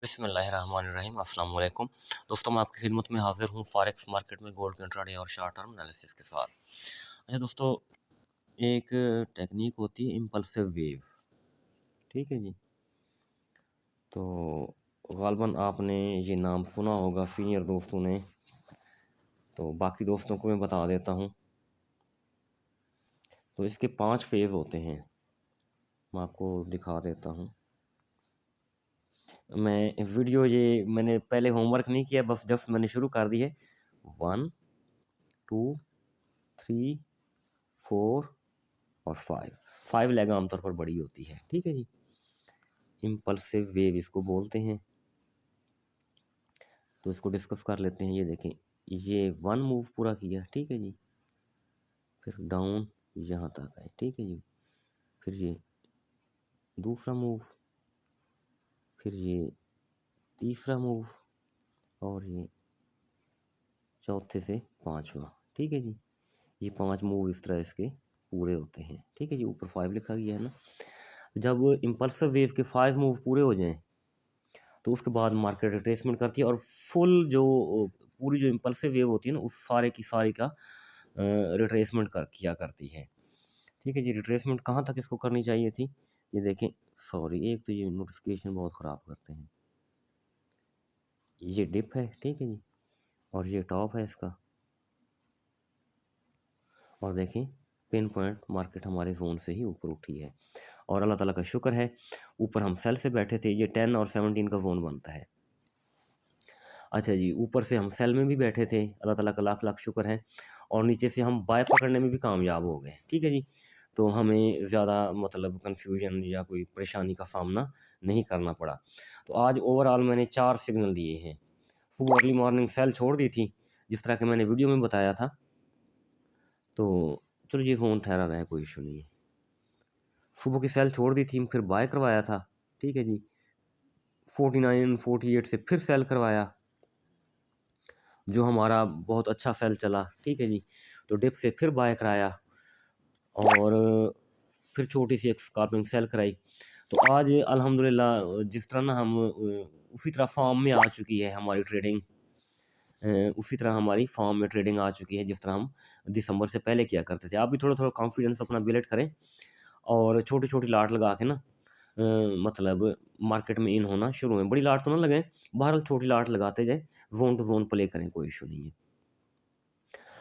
बिस्मिल्लाहिर्रहमानिर्रहीम अस्सलाम वालेकुम दोस्तों, मैं आपकी खिदमत में हाजिर हूँ फॉरेक्स मार्केट में गोल्ड के इंट्राडे और शॉर्ट टर्म एनालिसिस के साथ। अच्छा दोस्तों, एक टेक्निक होती है इम्पल्सिव वेव। ठीक है जी। तो ग़ालिबन आपने ये नाम सुना होगा सीनियर दोस्तों ने, तो बाकी दोस्तों को मैं बता देता हूँ। तो इसके 5 फेज़ होते हैं, मैं आपको दिखा देता हूँ। मैं वीडियो ये मैंने पहले होमवर्क नहीं किया, बस जस्ट मैंने शुरू कर दी है। 1 2 3 4 और 5 लेग आमतौर पर बड़ी होती है। ठीक है जी। इम्पल्सिव वेव इसको बोलते हैं। तो इसको डिस्कस कर लेते हैं। ये देखें, ये 1 मूव पूरा किया। ठीक है जी। फिर डाउन यहाँ तक आए। ठीक है जी। फिर ये दूसरा मूव, फिर ये तीसरा मूव और ये चौथे से 5वां। ठीक है जी। ये 5 मूव इस तरह इसके पूरे होते हैं। ठीक है जी। ऊपर 5 लिखा गया है ना। जब इम्पल्सिव वेव के 5 मूव पूरे हो जाएं, तो उसके बाद मार्केट रिट्रेसमेंट करती है और फुल जो पूरी जो इम्पल्सिव वेव होती है ना, उस सारे की सारी का रिट्रेसमेंट किया करती है। ठीक है जी। रिट्रेसमेंट कहाँ तक इसको करनी चाहिए थी, ये देखें। सॉरी, एक तो ये नोटिफिकेशन बहुत ख़राब करते हैं। ये डिप है। ठीक है जी। और ये टॉप है इसका। और देखें, पिन पॉइंट मार्केट हमारे जोन से ही ऊपर उठी है और अल्लाह ताला का शुक्र है, ऊपर हम सेल से बैठे थे। ये 10 और 17 का जोन बनता है। अच्छा जी, ऊपर से हम सेल में भी बैठे थे, अल्लाह ताला का लाख लाख शुक्र है। और नीचे से हम बाय पकड़ने में भी कामयाब हो गए। ठीक है जी। तो हमें ज़्यादा मतलब कन्फ्यूजन या कोई परेशानी का सामना नहीं करना पड़ा। तो आज ओवरऑल मैंने 4 सिग्नल दिए हैं। सुबह अर्ली मॉर्निंग सेल छोड़ दी थी, जिस तरह के मैंने वीडियो में बताया था। तो चलो ये फ़ोन ठहरा रहा है, कोई इशू नहीं है। सुबह की सेल छोड़ दी थी, फिर बाय करवाया था। ठीक है जी। 49 48 से फिर सेल करवाया, जो हमारा बहुत अच्छा सेल चला। ठीक है जी। तो डिप से फिर बाय कराया और फिर छोटी सी एक स्काल्पिंग सेल कराई। तो आज अल्हम्दुलिल्लाह जिस तरह ना हम उसी तरह फॉर्म में आ चुकी है हमारी ट्रेडिंग। उसी तरह हमारी फॉर्म में ट्रेडिंग आ चुकी है जिस तरह हम दिसंबर से पहले किया करते थे। आप भी थोड़ा थोड़ा कॉन्फिडेंस अपना बिल्ड करें और छोटी छोटी लाट लगा के ना मतलब मार्केट में इन होना शुरू में। बड़ी लाट तो ना लगाएं, बहरहाल छोटी लाट लगाते जाए, जोन टू जोन प्ले करें, कोई इशू नहीं है।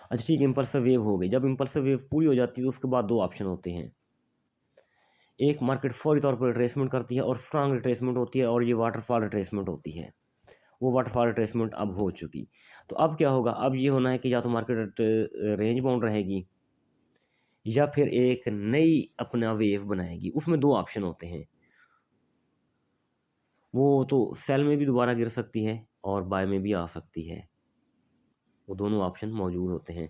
अच्छा ठीक है, इम्पल्सिव वेव हो गई। जब इम्पल्सिव वेव पूरी हो जाती है तो उसके बाद 2 ऑप्शन होते हैं। एक, मार्केट फौरी तौर पर रिट्रेसमेंट करती है और स्ट्रांग रिट्रेसमेंट होती है, और ये वाटरफॉल रिट्रेसमेंट होती है। वो वाटरफॉल रिट्रेसमेंट अब हो चुकी। तो अब क्या होगा, अब ये होना है कि या तो मार्केट रेंज बाउंड रहेगी या फिर एक नई अपना वेव बनाएगी। उसमें 2 ऑप्शन होते हैं। वो तो सेल में भी दोबारा गिर सकती है और बाय में भी आ सकती है। वो दोनों ऑप्शन मौजूद होते हैं।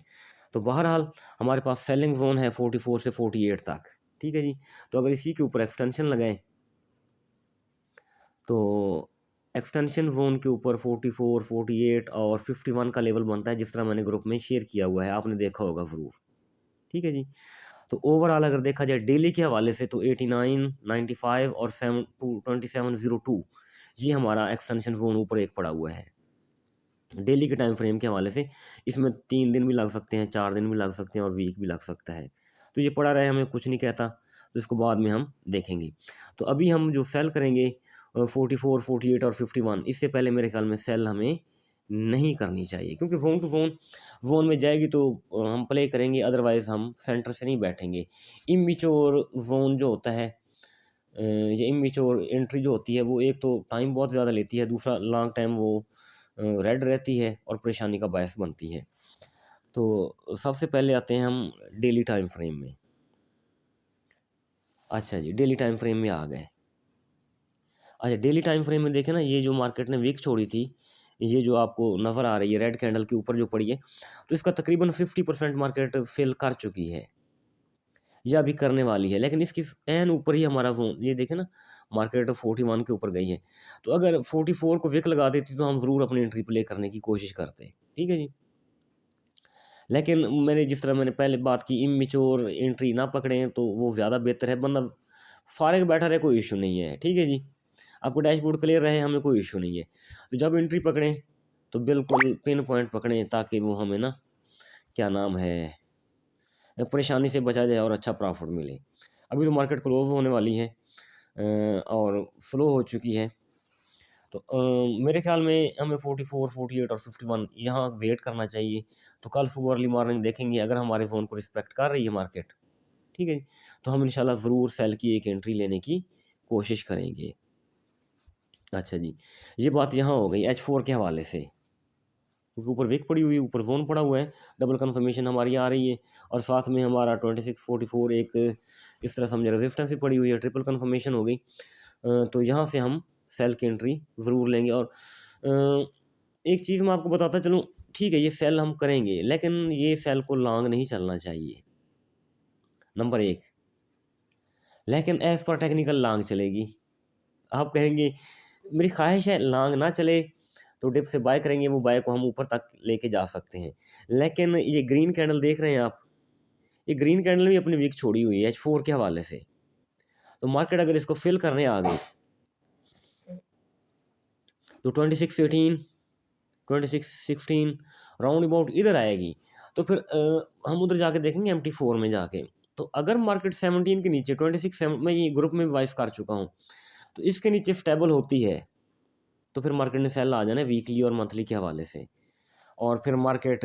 तो बहरहाल हमारे पास सेलिंग जोन है 44 से 48 तक। ठीक है जी। तो अगर इसी के ऊपर एक्सटेंशन लगाएं, तो एक्सटेंशन जोन के ऊपर 44 48 और 51 का लेवल बनता है, जिस तरह मैंने ग्रुप में शेयर किया हुआ है, आपने देखा होगा ज़रूर। ठीक है जी। तो ओवरऑल अगर देखा जाए डेली के हवाले से, तो 89 95 और 2702 ये हमारा एक्सटेंशन जोन ऊपर एक पड़ा हुआ है डेली के टाइम फ्रेम के हवाले से। इसमें 3 दिन भी लग सकते हैं, 4 दिन भी लग सकते हैं और वीक भी लग सकता है। तो ये पड़ा रहे, हमें कुछ नहीं कहता, तो इसको बाद में हम देखेंगे। तो अभी हम जो सेल करेंगे 44 48 और 51, इससे पहले मेरे ख्याल में सेल हमें नहीं करनी चाहिए, क्योंकि जोन टू जोन में जाएगी तो हम प्ले करेंगे, अदरवाइज़ हम सेंटर से नहीं बैठेंगे। इमेच्योर जोन जो होता है, ये इमेच्योर एंट्री जो होती है, वो एक तो टाइम बहुत ज़्यादा लेती है, दूसरा लॉन्ग टाइम वो रेड रहती है और परेशानी का बायस बनती है। तो सबसे पहले आते हैं हम डेली टाइम फ्रेम में। अच्छा जी, डेली टाइम फ्रेम में आ गए। अच्छा, डेली टाइम फ्रेम में देखें ना, ये जो मार्केट ने वीक छोड़ी थी, ये जो आपको नज़र आ रही है रेड कैंडल के ऊपर जो पड़ी है, तो इसका तकरीबन 50% मार्केट फिल कर चुकी है या अभी करने वाली है। लेकिन इसकी एन ऊपर ही हमारा जोन, ये देखें ना, मार्केट 41 के ऊपर गई है। तो अगर 44 को विक लगा देती तो हम ज़रूर अपनी एंट्री प्ले करने की कोशिश करते। ठीक है जी। लेकिन जिस तरह मैंने पहले बात की, इमेच्योर एंट्री ना पकड़ें तो वो ज़्यादा बेहतर है। बंदा फारिग बैठा रहे, कोई इशू नहीं है। ठीक है जी। आपको डैशबोर्ड क्लियर रहे, हमें कोई इशू नहीं है। तो जब एंट्री पकड़ें तो बिल्कुल पिन पॉइंट पकड़ें, ताकि वो हमें ना क्या नाम है परेशानी से बचा जाए और अच्छा प्रॉफिट मिले। अभी तो मार्केट क्लोज होने वाली है और स्लो हो चुकी है। तो मेरे ख्याल में हमें 44, 48 और 51 यहाँ वेट करना चाहिए। तो कल सुबह अर्ली मॉर्निंग देखेंगे, अगर हमारे ज़ोन को रिस्पेक्ट कर रही है मार्केट, ठीक है जी, तो हम इंशाल्लाह ज़रूर सेल की एक एंट्री लेने की कोशिश करेंगे। अच्छा जी, ये बात यहाँ हो गई H4 के हवाले से, क्योंकि ऊपर विक पड़ी हुई है, ऊपर जोन पड़ा हुआ है, डबल कन्फर्मेशन हमारी आ रही है और साथ में हमारा 2644 एक इस तरह समझे रेजिस्टेंस भी पड़ी हुई है, ट्रिपल कन्फर्मेशन हो गई। तो यहाँ से हम सेल की एंट्री ज़रूर लेंगे। और एक चीज़ मैं आपको बताता चलूँ, ठीक है ये सेल हम करेंगे, लेकिन ये सेल को लॉन्ग नहीं चलना चाहिए, नंबर एक। लेकिन एज़ पर टेक्निकल लॉन्ग चलेगी। आप कहेंगे मेरी ख्वाहिश है लॉन्ग ना चले, तो डिप से बाय करेंगे, वो बाय को हम ऊपर तक लेके जा सकते हैं। लेकिन ये ग्रीन कैंडल देख रहे हैं आप, ये ग्रीन कैंडल भी अपनी वीक छोड़ी हुई है H4 के हवाले से। तो मार्केट अगर इसको फिल करने आ गई तो 2618, 2616 राउंड अबाउट इधर आएगी। तो फिर हम उधर जाके देखेंगे MT4 में जाके। तो अगर मार्केट 17 के नीचे 26 मैं ये ग्रुप में वाइस कर चुका हूँ, तो इसके नीचे स्टेबल होती है, तो फिर मार्केट ने सेल आ जाना है वीकली और मंथली के हवाले से। और फिर मार्केट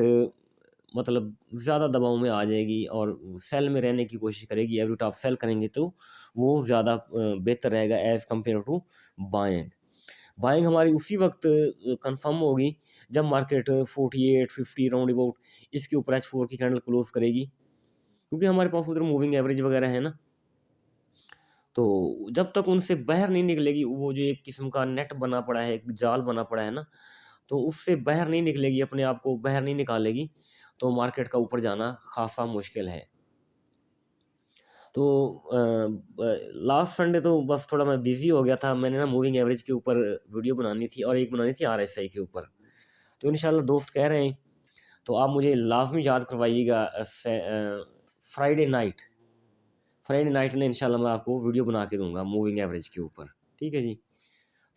मतलब ज़्यादा दबाव में आ जाएगी और सेल में रहने की कोशिश करेगी। एवरी टॉप सेल करेंगे तो वो ज़्यादा बेहतर रहेगा as compare to buying. Buying हमारी उसी वक्त कंफर्म होगी जब मार्केट 48, 50 राउंड अबाउट इसके ऊपर H4 की कैंडल क्लोज करेगी, क्योंकि हमारे पास उधर मूविंग एवरेज वगैरह है ना। तो जब तक उनसे बाहर नहीं निकलेगी, वो जो एक किस्म का नेट बना पड़ा है, एक जाल बना पड़ा है ना, तो उससे बाहर नहीं निकलेगी, अपने आप को बाहर नहीं निकालेगी, तो मार्केट का ऊपर जाना खासा मुश्किल है। तो लास्ट संडे तो बस थोड़ा मैं बिज़ी हो गया था, मैंने ना मूविंग एवरेज के ऊपर वीडियो बनानी थी और एक बनानी थी RSI के ऊपर। तो इंशाल्लाह दोस्त कह रहे हैं, तो आप मुझे लाज़मी याद करवाइएगा फ्राइडे नाइट। फ्राइडे नाइट में इंशाल्लाह मैं आपको वीडियो बना के दूँगा मूविंग एवरेज के ऊपर, ठीक है जी?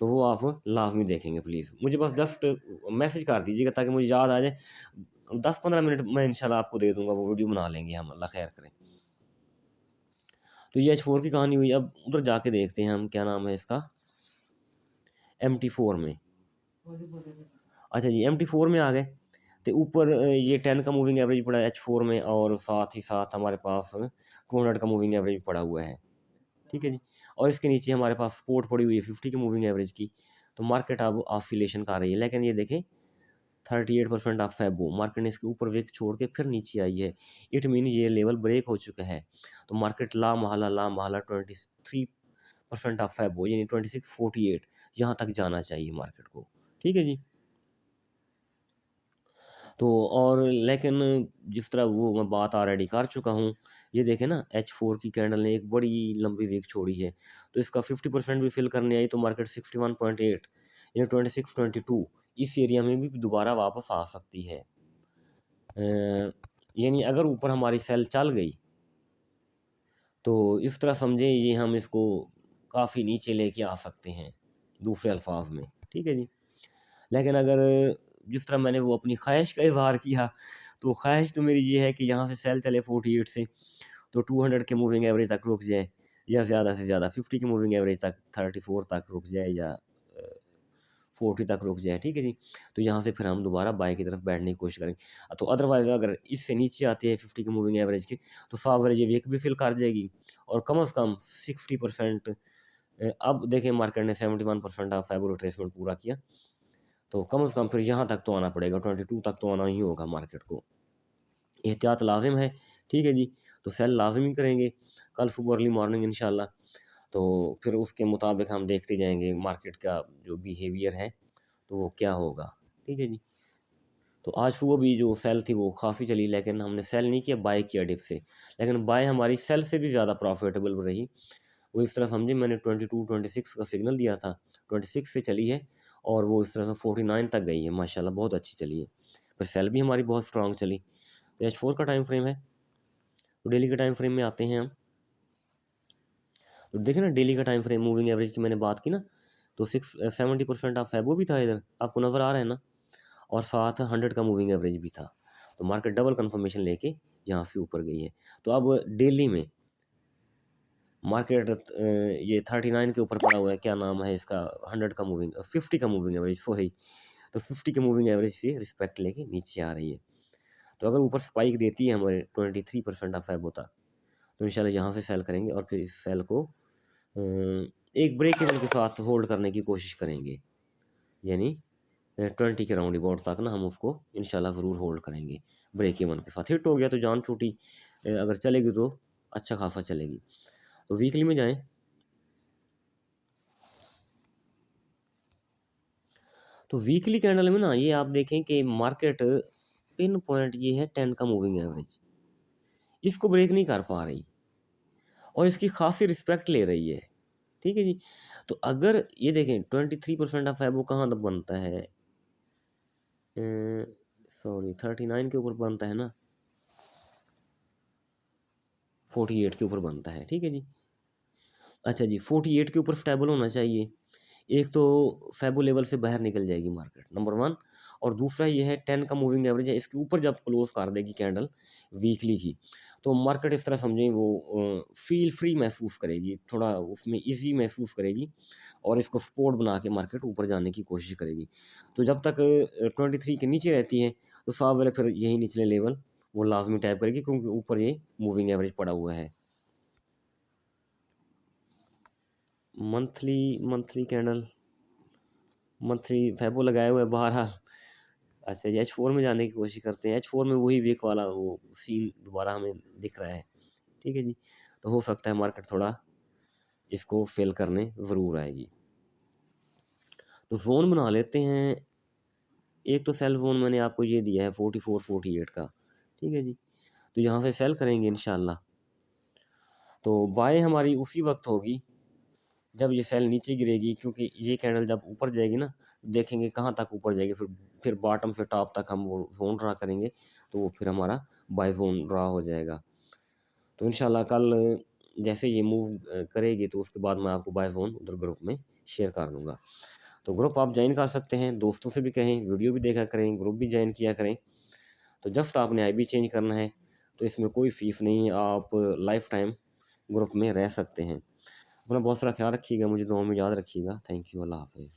तो वो आप लाज़मी देखेंगे प्लीज़। मुझे बस जस्ट मैसेज कर दीजिएगा ताकि मुझे याद आ जाए। 10-15 मिनट मैं इंशाल्लाह आपको दे दूँगा, वो वीडियो बना लेंगे हम, अल्लाह खैर करे। तो ये H4 की कहानी हुई। अब उधर जाके देखते हैं हम, क्या नाम है इसका, MT4 में। अच्छा जी, MT4 में आ गए, तो ऊपर ये 10 का मूविंग एवरेज पड़ा है H4 में, और साथ ही साथ हमारे पास 200 का मूविंग एवरेज पड़ा हुआ है, ठीक है जी। और इसके नीचे हमारे पास सपोर्ट पड़ी हुई है 50 की मूविंग एवरेज की। तो मार्केट अब ऑसिलेशन कर रही है, लेकिन ये देखें 38% ऑफ फेबो, मार्केट ने इसके ऊर विक छोड़ के फिर नीचे आई है। इट मीन ये लेवल ब्रेक हो चुका है। तो मार्केट ला महला 23% ऑफ फेबो यानी 2648 यहाँ तक जाना चाहिए मार्केट को, ठीक है जी। तो और लेकिन जिस तरह वो मैं बात ऑलरेडी कर चुका हूँ, ये देखें ना H4 की कैंडल ने एक बड़ी लंबी वीक छोड़ी है, तो इसका 50% भी फिल करने आई तो मार्केट 61.8 यानी 2622 इस एरिया में भी दोबारा वापस आ सकती है। यानी अगर ऊपर हमारी सेल चल गई तो इस तरह समझे ये हम इसको काफ़ी नीचे लेके आ सकते हैं, दूसरे अल्फाज में, ठीक है जी। लेकिन अगर जिस तरह मैंने वो अपनी ख्वाहिश का इज़हार किया, तो ख्वाहिश तो मेरी ये है कि यहाँ से सेल चले 48 से, तो 200 के मूविंग एवरेज तक रुक जाए, या ज़्यादा से ज़्यादा 50 की मूविंग एवरेज तक 34 तक रुक जाए, या 40 तक रुक जाए, ठीक है जी। तो यहाँ से फिर हम दोबारा बाय की तरफ बैठने की कोशिश करेंगे। तो अदरवाइज़ अगर इससे नीचे आती है 50 की मूविंग एवरेज की, तो 100 एवरेज ये वीक भी फिल कर जाएगी, और कम से कम 60%। अब देखें मार्केट ने 71% ऑफ फेबो रिट्रेसमेंट पूरा किया, तो कम से कम फिर यहाँ तक तो आना पड़ेगा, 22 तक तो आना ही होगा मार्केट को। एहतियात लाजिम है, ठीक है जी। तो सेल लाजमी करेंगे कल सुबह अर्ली मॉर्निंग इंशाल्लाह। तो फिर उसके मुताबिक हम देखते जाएंगे मार्केट का जो बिहेवियर है, तो वो क्या होगा, ठीक है जी। तो आज सुबह भी जो सेल थी वो काफ़ी चली, लेकिन हमने सेल नहीं किया, बाय किया डिप से, लेकिन बाय हमारी सेल से भी ज़्यादा प्रॉफिटेबल रही। वो इस तरह समझे, मैंने 22-26 का सिग्नल दिया था, 26 से चली है, और वो इस तरह से 49 तक गई है, माशाल्लाह बहुत अच्छी चली है। पर सेल भी हमारी बहुत स्ट्रॉन्ग चली। तो H4 का टाइम फ्रेम है, तो डेली के टाइम फ्रेम में आते हैं हम। तो देखें ना, डेली का टाइम फ्रेम मूविंग एवरेज की मैंने बात की ना, तो 70% ऑफ फैबो भी था इधर, आपको नज़र आ रहा है ना, और साथ 100 का मूविंग एवरेज भी था। तो मार्केट डबल कंफर्मेशन लेके यहाँ से ऊपर गई है। तो अब डेली में मार्केट ये 39 के ऊपर पड़ा हुआ है, क्या नाम है इसका, 100 का मूविंग 50 का मूविंग एवरेज, सॉरी, तो 50 के मूविंग एवरेज से रिस्पेक्ट लेके नीचे आ रही है। तो अगर ऊपर स्पाइक देती है हमारे 23% ऑफ फैब होता, तो इंशाल्लाह यहाँ से सेल करेंगे और फिर इस सेल को एक ब्रेक इवन के साथ होल्ड करने की कोशिश करेंगे, यानी 20 के राउंड अबाउट तक ना हम उसको इंशाल्लाह ज़रूर होल्ड करेंगे। ब्रेक इवन के साथ हिट हो गया तो जान छूटी, अगर चलेगी तो अच्छा खासा चलेगी। तो वीकली में जाएं, तो वीकली कैंडल में ना ये आप देखें कि मार्केट पिन पॉइंट ये है 10 का मूविंग एवरेज, इसको ब्रेक नहीं कर पा रही और इसकी खासी रिस्पेक्ट ले रही है। ठीक है जी। तो अगर ये देखें 23% ऑफ फैब वो कहाँ तक बनता है, सॉरी 39 के ऊपर बनता है ना, 48 के ऊपर बनता है। ठीक है जी। अच्छा जी, 48 के ऊपर स्टेबल होना चाहिए। एक तो फैबो लेवल से बाहर निकल जाएगी मार्केट, नंबर वन, और दूसरा ये है 10 का मूविंग एवरेज है, इसके ऊपर जब क्लोज कर देगी कैंडल वीकली की, तो मार्केट इस तरह समझें वो फील फ्री महसूस करेगी, थोड़ा उसमें इजी महसूस करेगी और इसको सपोर्ट बना के मार्केट ऊपर जाने की कोशिश करेगी। तो जब तक 23 के नीचे रहती है तो साफ वाले फिर यही निचले लेवल वो लाजमी टाइप करेगी, क्योंकि ऊपर ये मूविंग एवरेज पड़ा हुआ है। मंथली मंथली कैंडल, मंथली फैबो लगाए हुए हैं बहरहाल। अच्छा जी, H4 में जाने की कोशिश करते हैं। H4 में वही वीक वाला वो सीन दोबारा हमें दिख रहा है। ठीक है जी। तो हो सकता है मार्केट थोड़ा इसको फेल करने ज़रूर आएगी। तो ज़ोन बना लेते हैं। एक तो सेल ज़ोन मैंने आपको ये दिया है 44 48 का। ठीक है जी। तो यहाँ से सेल करेंगे इंशाल्लाह। तो बाय हमारी उसी वक्त होगी जब ये सेल नीचे गिरेगी, क्योंकि ये कैंडल जब ऊपर जाएगी ना, देखेंगे कहाँ तक ऊपर जाएगी, फिर बॉटम से टॉप तक हम वो जोन ड्रा करेंगे, तो वो फिर हमारा बाय जोन ड्रा हो जाएगा। तो इंशाल्लाह कल जैसे ये मूव करेगी तो उसके बाद मैं आपको बाय जोन उधर ग्रुप में शेयर कर दूँगा। तो ग्रुप आप ज्वाइन कर सकते हैं, दोस्तों से भी कहें, वीडियो भी देखा करें, ग्रुप भी ज्वाइन किया करें। तो जस्ट आपने आईबी चेंज करना है, तो इसमें कोई फ़ीस नहीं है, आप लाइफ टाइम ग्रुप में रह सकते हैं। अपना बहुत सारा ख्याल रखिएगा, मुझे दुआ में याद रखिएगा। थैंक यू, अल्लाह हाफ़िज़।